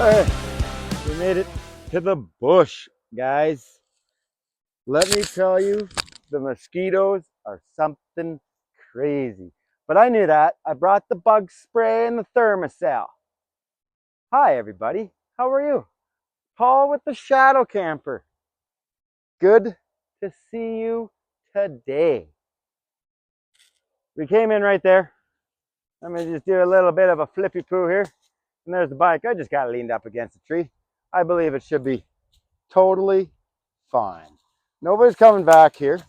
Hey, we made it to the bush, guys. Let me tell you, the mosquitoes are something crazy. But I knew that. I brought the bug spray and the Thermacell. Hi, everybody. How are you? Paul with the Shadow Camper. Good to see you today. We came in right there. Let me just do a little bit of a flippy poo here. And there's the bike. I just got leaned up against a tree. I believe it should be totally fine. Nobody's coming back here.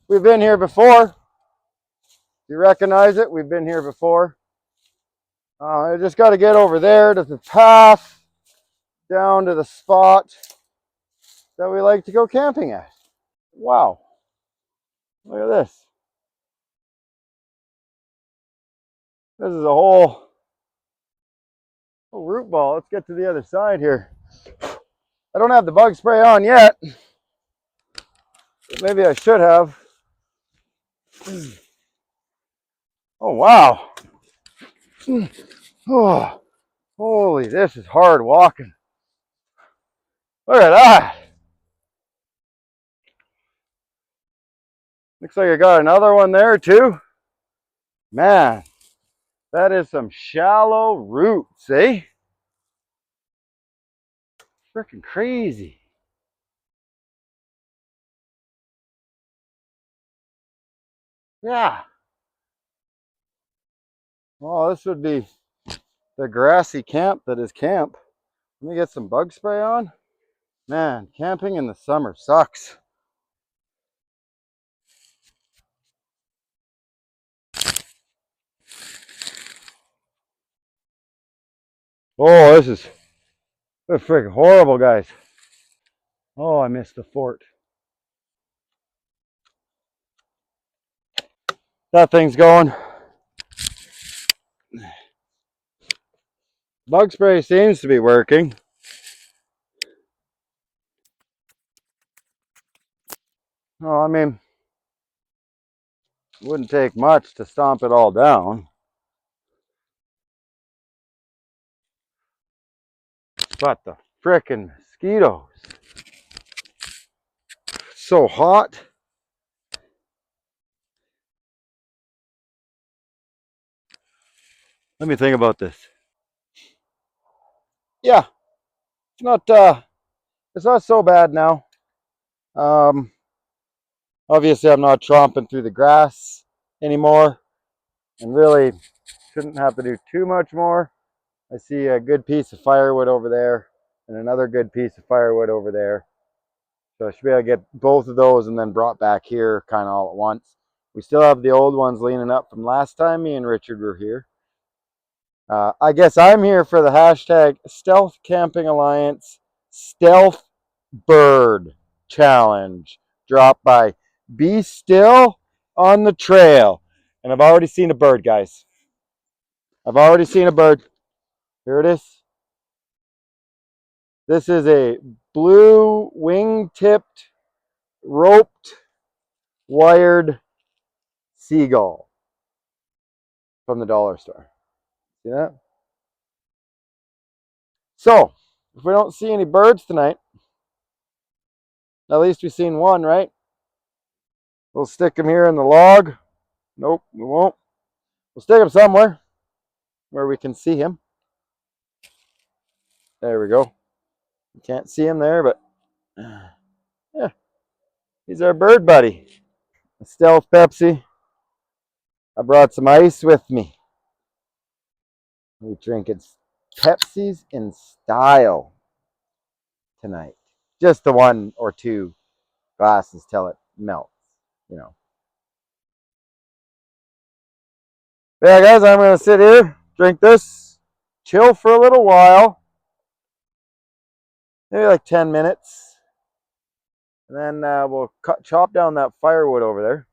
We've been here before. You recognize it? We've been here before. I just got to get over there to the path down to the spot that we like to go camping at. Wow. Look at this. This is a whole root ball. Let's get to the other side here. I don't have the bug spray on yet. But maybe I should have. Oh, wow. Oh, holy, this is hard walking. Look at that. Looks like I got another one there too. Man, that is some shallow roots, eh? Freaking crazy. Yeah. Well, this would be the grassy camp that is camp. Let me get some bug spray on. Man, camping in the summer sucks. Oh, this is freaking horrible, guys. Oh, I missed the fort. That thing's going. Bug spray seems to be working. Oh, I mean, it wouldn't take much to stomp it all down. But the frickin' mosquitoes. So hot. Let me think about this. Yeah, it's not so bad now. Obviously I'm not tromping through the grass anymore and really shouldn't have to do too much more. I see a good piece of firewood over there and another good piece of firewood over there. So I should be able to get both of those and then brought back here kind of all at once. We still have the old ones leaning up from last time me and Richard were here. I guess I'm here for the hashtag Stealth Camping Alliance Stealth Bird Challenge dropped by Be Still on the Trail. And I've already seen a bird, guys. I've already seen a bird. Here it is. This is a blue wing-tipped, roped, wired seagull from the dollar store. See that? So, if we don't see any birds tonight, at least we've seen one, right? We'll stick them here in the log. Nope, we won't. We'll stick him somewhere where we can see him. There we go. You can't see him there, but yeah, he's our bird buddy. A Stealth Pepsi. I brought some ice with me. We drinking Pepsis in style tonight. Just the one or two glasses till it melts, you know. But yeah, guys, I'm going to sit here, drink this, chill for a little while. Maybe like 10 minutes. And then we'll chop down that firewood over there.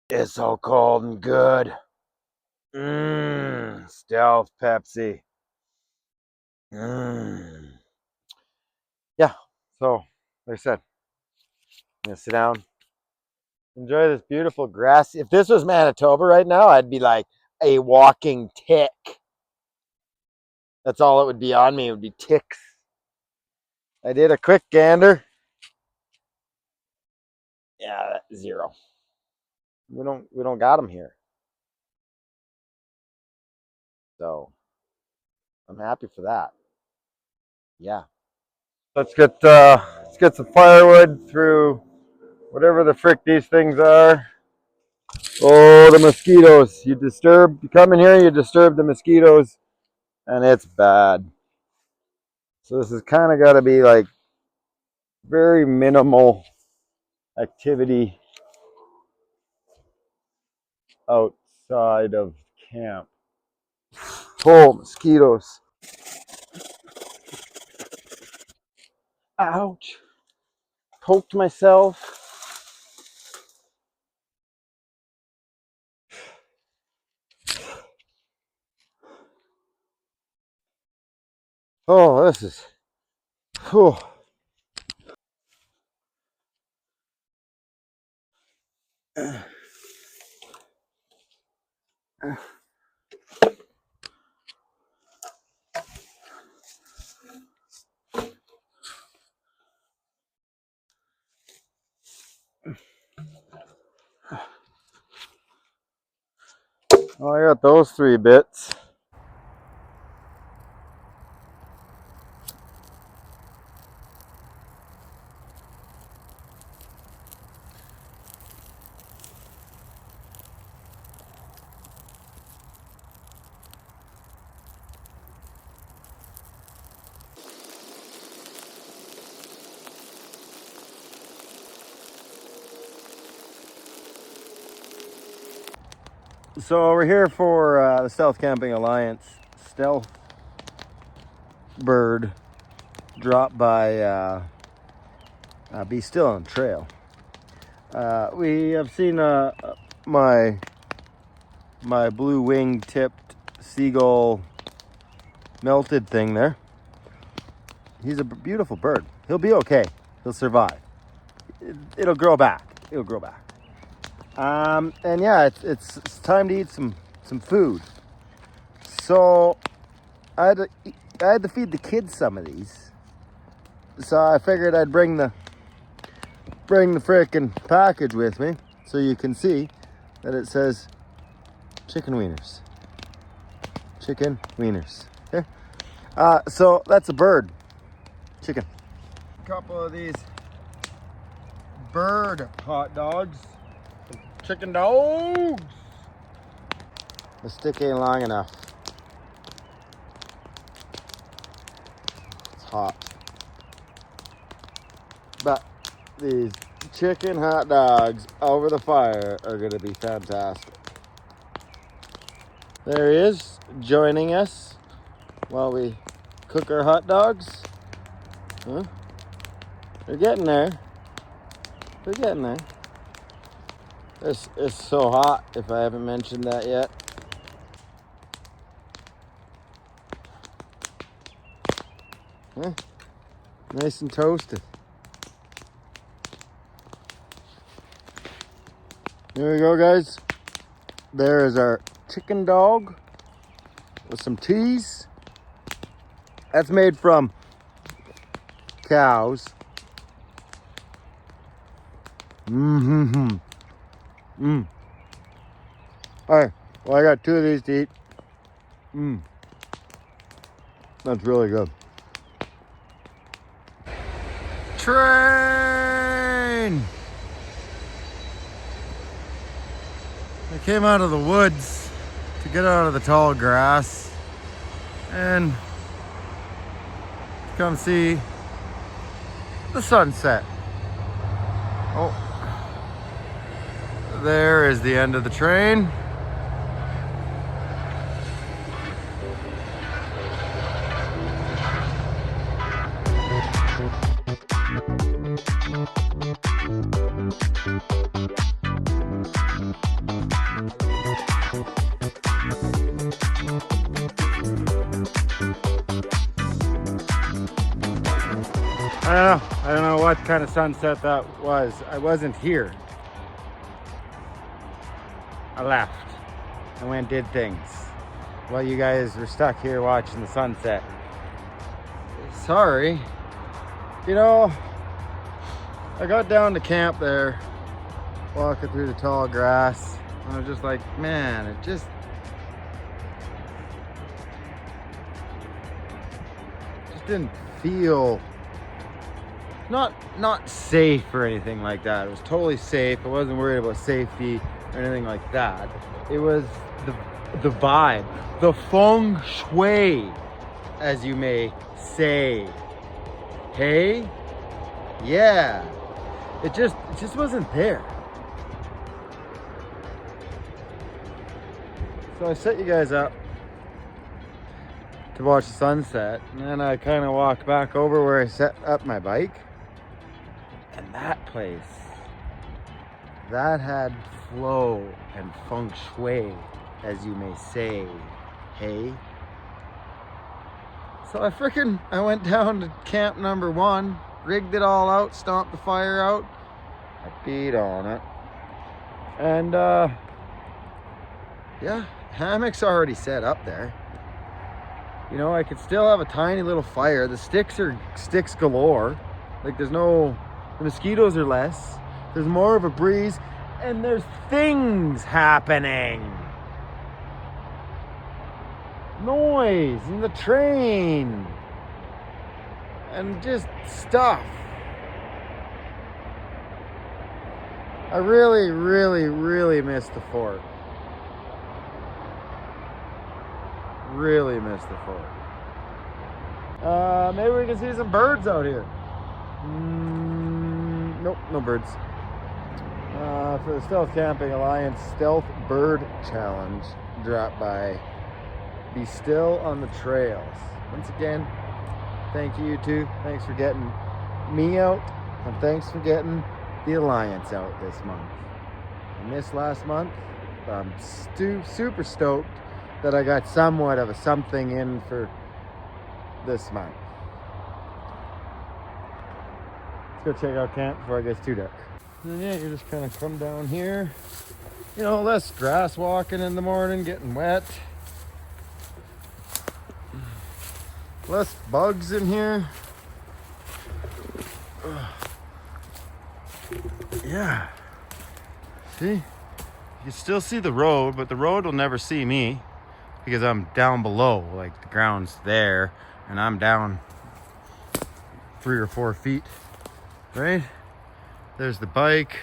It's so cold and good. Stealth Pepsi. Yeah, so like I said, I'm going to sit down, Enjoy this beautiful grass. If this was Manitoba right now, I'd be like a walking tick. That's all it would be on me. It would be ticks. I did a quick gander. Yeah, 0. We don't got them here. So I'm happy for that. Yeah. Let's get some firewood through whatever the frick these things are. Oh, the mosquitoes. You come in here, you disturb the mosquitoes, and it's bad. So this has kind of got to be like very minimal activity outside of camp. Oh, mosquitoes. Ouch. Poked myself. Oh, this is... Whew. Oh, I got those 3 bits. So we're here for the Stealth Camping Alliance stealth bird dropped by Be Still on Trail. We have seen my blue wing tipped seagull melted thing there. He's a beautiful bird. He'll be okay. He'll survive. It'll grow back. It'll grow back. And yeah, it's time to eat some food. So I had to feed the kids some of these. So I figured I'd bring the frickin' package with me so you can see that it says chicken wieners. Chicken wieners. Okay. So that's a bird. Chicken. A couple of these bird hot dogs. Chicken dogs. The stick ain't long enough. It's hot. But these chicken hot dogs over the fire are gonna be fantastic. There he is, joining us while we cook our hot dogs. Huh? They're getting there. They're getting there. This is so hot, if I haven't mentioned that yet. Huh? Nice and toasted. There we go, guys. There is our chicken dog with some cheese. That's made from cows. Mm-hmm. Mm. Alright, well, I got 2 of these to eat. That's really good. Train! I came out of the woods to get out of the tall grass and come see the sunset. Oh, there is the end of the train. I don't know what kind of sunset that was. I wasn't here. I left. I went and did things while you guys were stuck here watching the sunset. Sorry. You know, I got down to camp there, walking through the tall grass, and I was just like, man, it just didn't feel not safe or anything like that. It was totally safe. I wasn't worried about safety or anything like that. It was the vibe, the feng shui, as you may say. Hey, yeah, it just wasn't there. So I set you guys up to watch the sunset, and then I kind of walked back over where I set up my bike, and that place, that had flow and feng shui, as you may say. Hey, so I went down to camp number 1, rigged it all out, stomped the fire out, I peed on it, and yeah, hammock's already set up there. You know, I could still have a tiny little fire. The sticks are sticks galore. Like the mosquitoes are less. There's more of a breeze, and there's things happening. Noise in the train, and just stuff. I really, really, really miss the fort. Really miss the fort. Maybe we can see some birds out here. Nope, no birds. For the Stealth Camping Alliance Stealth Bird Challenge, drop by. Be still on the trails. Once again, thank you two. Thanks for getting me out, and thanks for getting the Alliance out this month. I missed last month, but I'm super stoked that I got somewhat of a something in for this month. Let's go check out camp before it gets too dark. And yeah, you just kind of come down here. You know, less grass walking in the morning, getting wet. Less bugs in here. Yeah. See? You can still see the road, but the road will never see me because I'm down below. Like the ground's there and I'm down 3 or 4 feet. Right? There's the bike.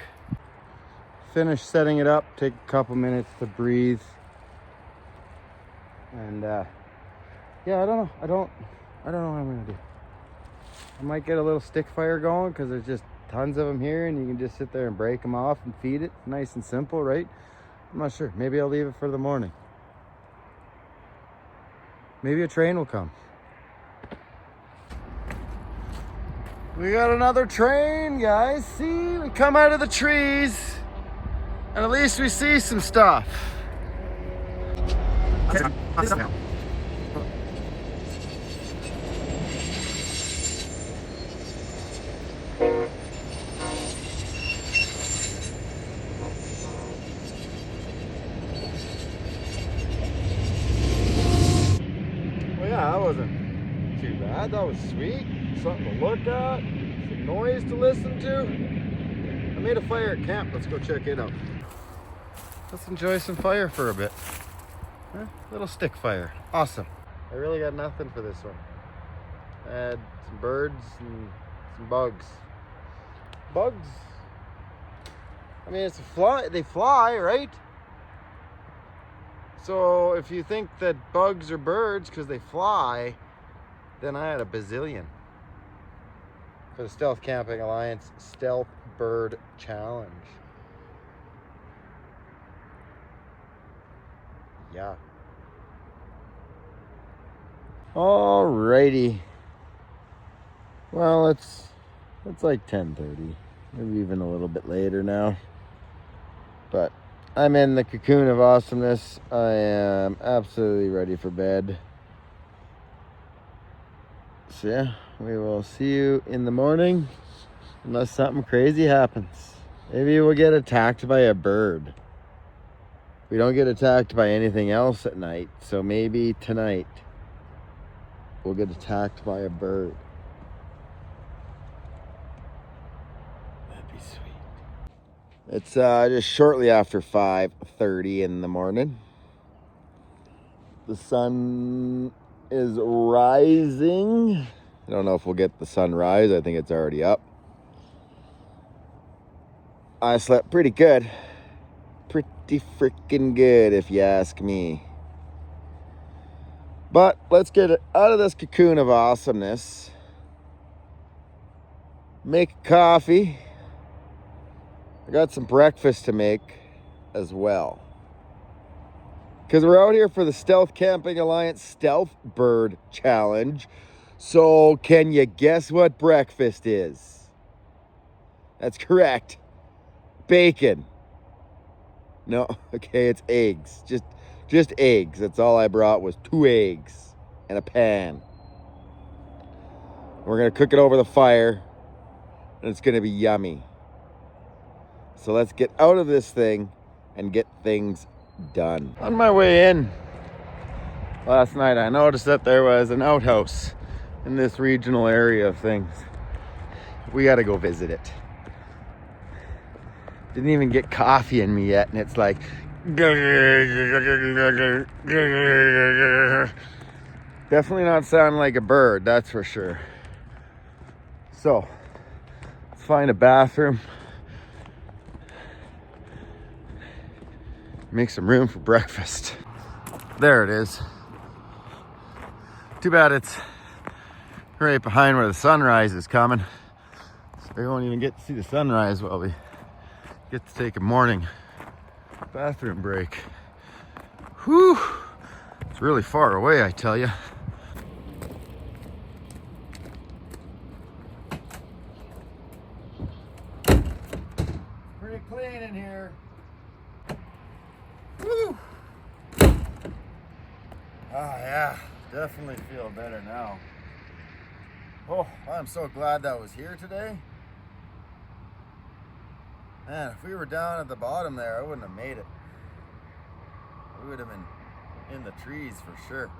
Finish setting it up. Take a couple minutes to breathe. And yeah, I don't know. I don't know what I'm gonna do. I might get a little stick fire going because there's just tons of them here, and you can just sit there and break them off and feed it. Nice and simple, right? I'm not sure. Maybe I'll leave it for the morning. Maybe a train will come. We got another train, guys. See, we come out of the trees, and at least we see some stuff. That wasn't too bad. That was sweet. Something to look at. Some noise to listen to. I made a fire at camp. Let's go check it out. Let's enjoy some fire for a bit. Huh? Little stick fire. Awesome. I really got nothing for this one. I had some birds and some bugs. Bugs? I mean, it's a fly. They fly, right? So if you think that bugs are birds because they fly, then I had a bazillion. For the Stealth Camping Alliance Stealth Bird Challenge. Yeah. Alrighty. Well, it's like 10:30. Maybe even a little bit later now. But I'm in the cocoon of awesomeness. I am absolutely ready for bed. So yeah, we will see you in the morning unless something crazy happens. Maybe we'll get attacked by a bird. we don't get attacked by anything else at night, so maybe tonight we'll get attacked by a bird. That'd be sweet. It's just shortly after 5:30 in the morning. The sun is rising. I don't know if we'll get the sunrise. I think it's already up. I slept pretty good. Pretty freaking good, if you ask me. But let's get out of this cocoon of awesomeness. Make coffee. I got some breakfast to make as well. Because we're out here for the Stealth Camping Alliance Stealth Bird Challenge. So can you guess what breakfast is? That's correct. Bacon. No, okay, it's eggs. Just eggs. That's all I brought was 2 eggs and a pan. We're going to cook it over the fire, and it's going to be yummy. So let's get out of this thing and get things done. On my way in last night, I noticed that there was an outhouse in this regional area of things. We got to go visit it. Didn't even get coffee in me yet, and it's like definitely not sounding like a bird, that's for sure. So let's find a bathroom, make some room for breakfast. There it is. Too bad it's right behind where the sunrise is coming, so we won't even get to see the sunrise while we get to take a morning bathroom break. Whew, it's really far away, I tell you. Pretty clean in here. Woo! Yeah, definitely feel better now. Oh, I'm so glad that was here today. Man, if we were down at the bottom there, I wouldn't have made it. We would have been in the trees for sure.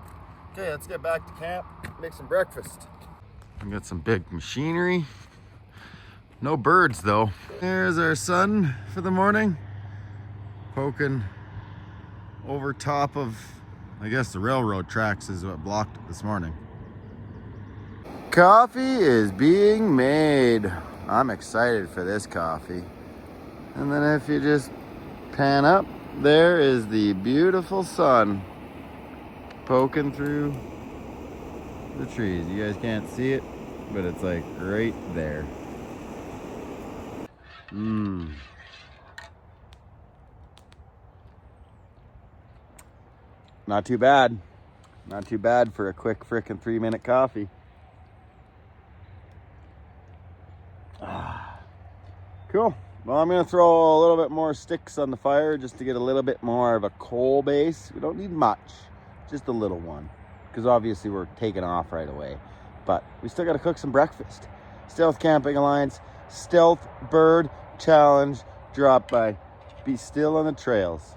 Okay, let's get back to camp, make some breakfast. We got some big machinery. No birds though. There's our sun for the morning, poking over top of, I guess, the railroad tracks is what blocked it this morning. Coffee is being made. I'm excited for this coffee. And then if you just pan up, there is the beautiful sun poking through the trees. You guys can't see it, but it's like right there. Not too bad. Not too bad for a quick frickin' 3-minute coffee. Cool. Well, I'm going to throw a little bit more sticks on the fire just to get a little bit more of a coal base. We don't need much, just a little one, because obviously we're taking off right away. But we still got to cook some breakfast. Stealth Camping Alliance Stealth Bird Challenge drop by. Be still on the trails.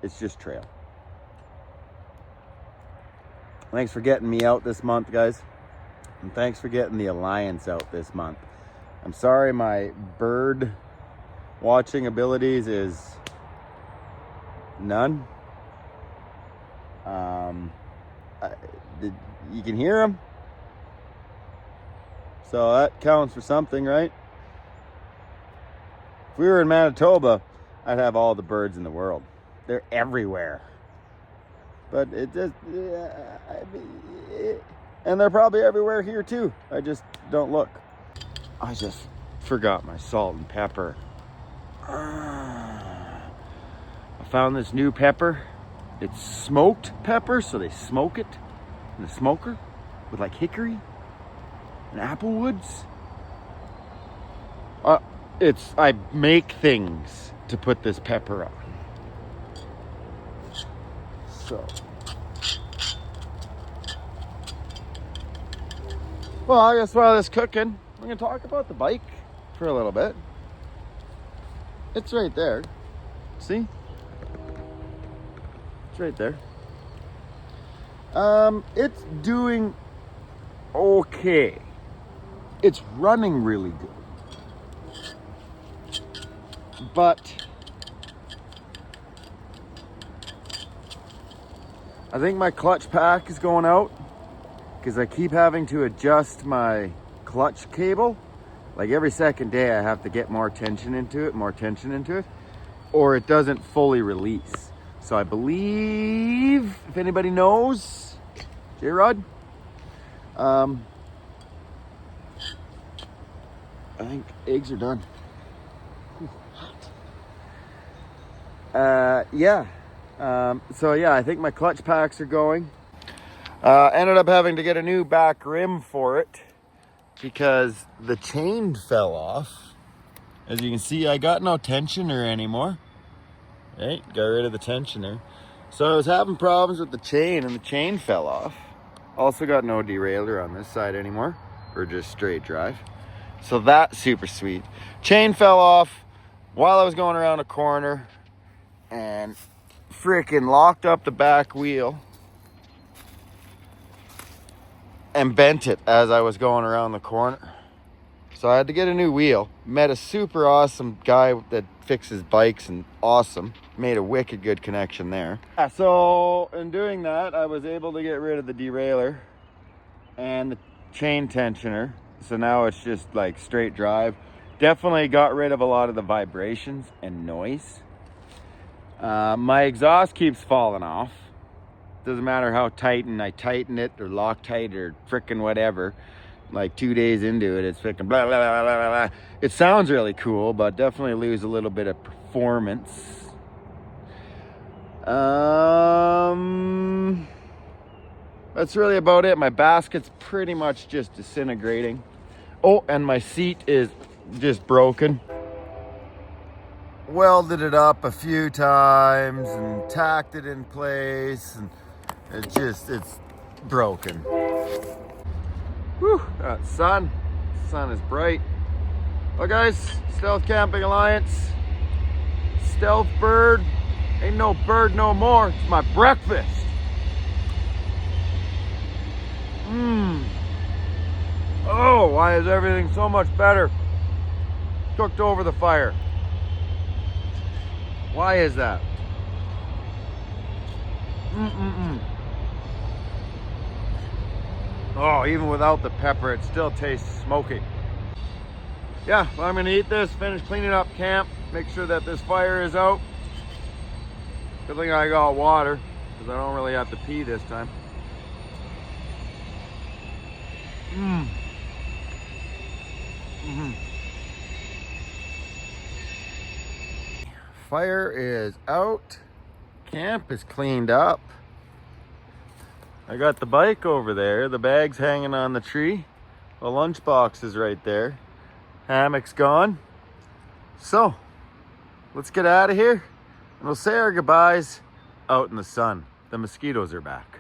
It's just trail. Thanks for getting me out this month, guys. And thanks for getting the Alliance out this month. I'm sorry my bird watching abilities is none. You can hear them, so that counts for something, right? If we were in Manitoba, I'd have all the birds in the world. They're everywhere. But it just, and they're probably everywhere here too. I just don't look. I just forgot my salt and pepper. I found this new pepper. It's smoked pepper, so they smoke it in the smoker with like hickory and apple woods. I make things to put this pepper on. So, well, I guess while this cooking, we're gonna talk about the bike for a little bit. It's right there. See? It's right there. It's doing okay. It's running really good. But I think my clutch pack is going out because I keep having to adjust my clutch cable. Like every second day I have to get more tension into it, or it doesn't fully release. So I believe, if anybody knows, J-Rod, I think eggs are done. Yeah. So yeah, I think my clutch packs are going. Ended up having to get a new back rim for it because the chain fell off. As you can see, I got no tensioner anymore. Right, got rid of the tensioner. So I was having problems with the chain and the chain fell off. Also got no derailleur on this side anymore, or just straight drive. So that's super sweet. Chain fell off while I was going around a corner and freaking locked up the back wheel and bent it as I was going around the corner. So I had to get a new wheel. Met a super awesome guy that fixes bikes and awesome. Made a wicked good connection there. Yeah, so in doing that, I was able to get rid of the derailleur and the chain tensioner. So now it's just like straight drive. Definitely got rid of a lot of the vibrations and noise. My exhaust keeps falling off. Doesn't matter how tight and I tighten it or Loctite or frickin' whatever. Like 2 days into it, it's freaking blah, blah, blah, blah, blah. It sounds really cool, but definitely lose a little bit of performance. That's really about it. My basket's pretty much just disintegrating. Oh, and my seat is just broken. Welded it up a few times and tacked it in place, and it's broken. Whew, that sun is bright. Well guys, Stealth Camping Alliance, Stealth Bird, ain't no bird no more, it's my breakfast. Oh, why is everything so much better cooked over the fire? Why is that? Oh, even without the pepper, it still tastes smoky. Yeah, well, I'm gonna eat this, finish cleaning up camp, make sure that this fire is out. Good thing I got water, because I don't really have to pee this time. Fire is out, camp is cleaned up. I got the bike over there, the bag's hanging on the tree, the lunchbox is right there, hammock's gone. So, let's get out of here and we'll say our goodbyes out in the sun. The mosquitoes are back.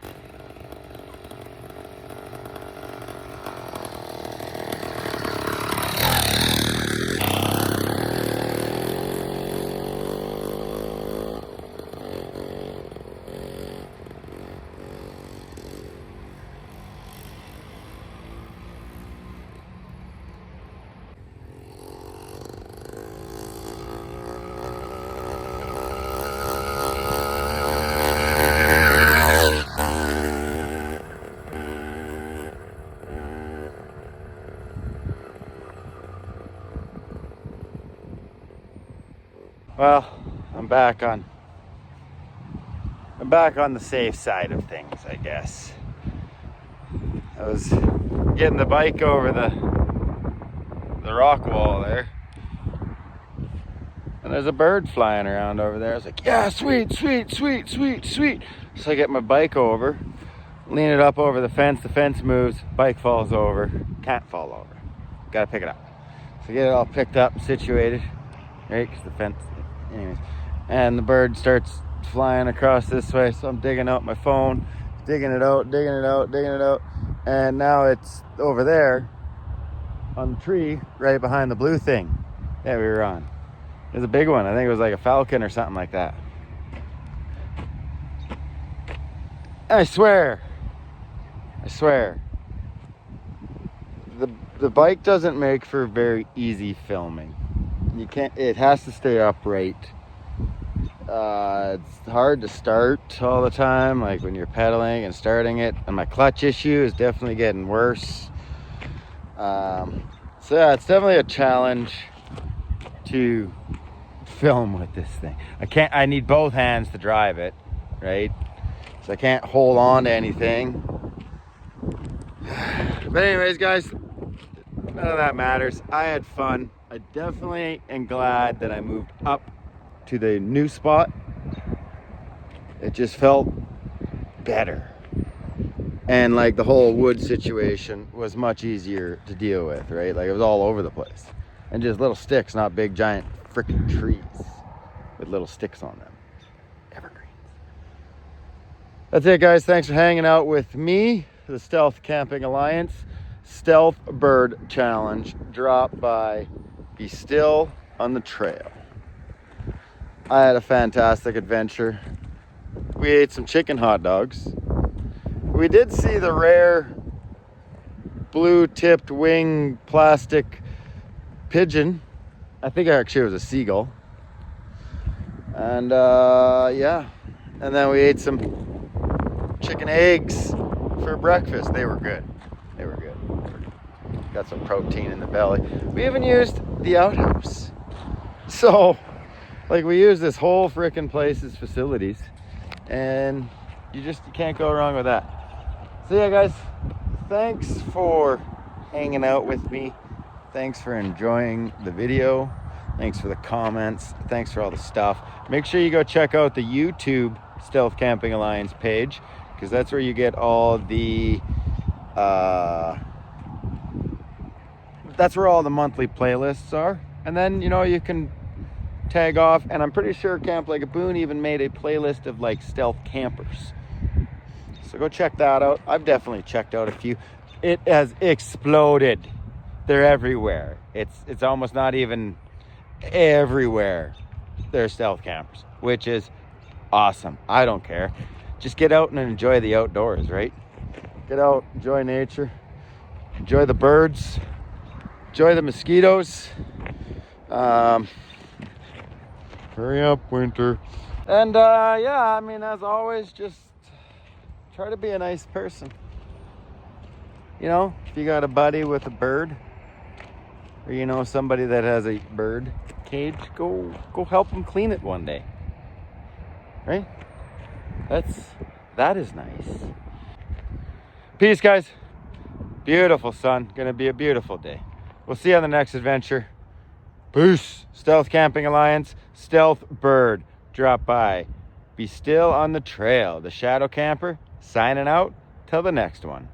Well, I'm back on the safe side of things, I guess. I was getting the bike over the rock wall there, and there's a bird flying around over there. I was like, yeah, sweet, sweet, sweet, sweet, sweet. So I get my bike over, lean it up over the fence moves, bike falls over, can't fall over. Gotta pick it up. So get it all picked up, situated, right, because the fence, anyways. And the bird starts flying across this way, so I'm digging out my phone, digging it out, and now it's over there on the tree right behind the blue thing that we were on. It was a big one. I think it was like a falcon or something like that. I swear, the bike doesn't make for very easy filming. You can't, it has to stay upright. It's hard to start all the time, like when you're pedaling and starting it, and my clutch issue is definitely getting worse. So yeah, it's definitely a challenge to film with this thing. I need both hands to drive it, right? So I can't hold on to anything. But anyways, guys, none of that matters. I had fun. I definitely am glad that I moved up to the new spot. It just felt better. And like the whole wood situation was much easier to deal with, right? Like it was all over the place. And just little sticks, not big giant freaking trees with little sticks on them. Evergreens. That's it, guys. Thanks for hanging out with me, the Stealth Camping Alliance Stealth Bird Challenge, dropped by Be Still on the Trail. I had a fantastic adventure. We ate some chicken hot dogs. We did see the rare blue tipped wing plastic pigeon. I think actually it was a seagull. And yeah, and then we ate some chicken eggs for breakfast. They were good. They were good. Got some protein in the belly. We even used the outhouse. So, like, we use this whole frickin' place's facilities, and you can't go wrong with that. So yeah, guys, thanks for hanging out with me. Thanks for enjoying the video. Thanks for the comments. Thanks for all the stuff. Make sure you go check out the YouTube Stealth Camping Alliance page, because that's where you get all the that's where all the monthly playlists are. And then, you know, you can tag off, and I'm pretty sure Camp Like a Boon even made a playlist of like stealth campers. So go check that out. I've definitely checked out a few. It has exploded. They're everywhere. It's almost not even everywhere. They're stealth campers, which is awesome. I don't care. Just get out and enjoy the outdoors, right? Get out, enjoy nature, enjoy the birds, enjoy the mosquitoes. Hurry up, winter. And yeah, I mean, as always, just try to be a nice person. You know, if you got a buddy with a bird, or you know somebody that has a bird cage, go help them clean it one day. Right? That is nice. Peace, guys. Beautiful sun. Gonna be a beautiful day. We'll see you on the next adventure. Peace. Stealth Camping Alliance, Stealth Bird, drop by. Be Still on the Trail. The Shadow Camper signing out till the next one.